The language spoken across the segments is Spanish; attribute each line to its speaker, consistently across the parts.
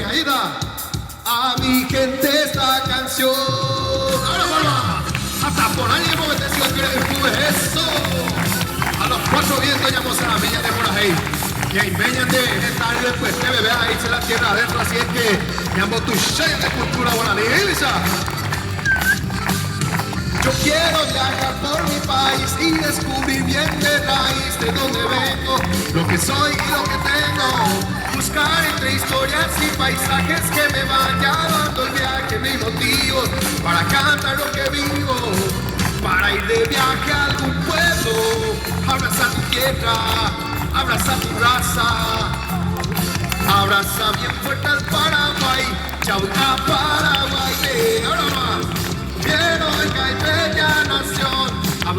Speaker 1: Ahí está. A mi gente esta canción. Ahora vamos. Hasta por ahí hemos bendecido que eres eso. A los cuatro vientos llamamos a la meña de Moraje. Y ahí meñan de esta y después te bebé ahí se la tierra adentro. Así es que llamo tu shea de cultura guaraní. Yo quiero viajar por mi país y descubrir bien de raíz de dónde vengo, lo que soy y lo que tengo. Buscar entre historias y paisajes que me van llevando el viaje, mis motivos para cantar lo que vivo, para ir de viaje a algún pueblo, abrazar tu tierra, abrazar tu raza, abraza bien fuerte al Paraguay, chau a Paraguay, ahora más. Quiero venga y bella nación, a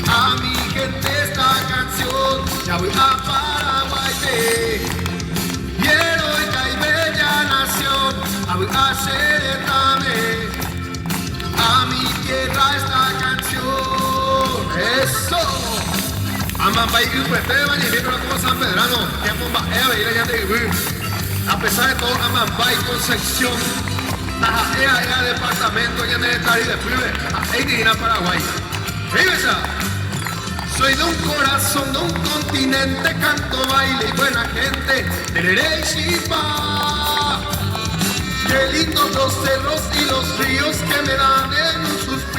Speaker 1: a mi gente esta canción, ya voy a Paraguay. Quiero venga y bella nación, a mi tierra esta canción. Eso. Amambay y Upeteban y Libro como San Pedrano, que a pesar de todo, Amambay Concepción. Ea departamento ya de estar y de Pibe, a Paraguay. ¡Fíjese! Soy de un corazón, de un continente, canto, baile y buena gente. Tereré y Chipa. Qué lindos los cerros y los ríos que me dan en un suspiro.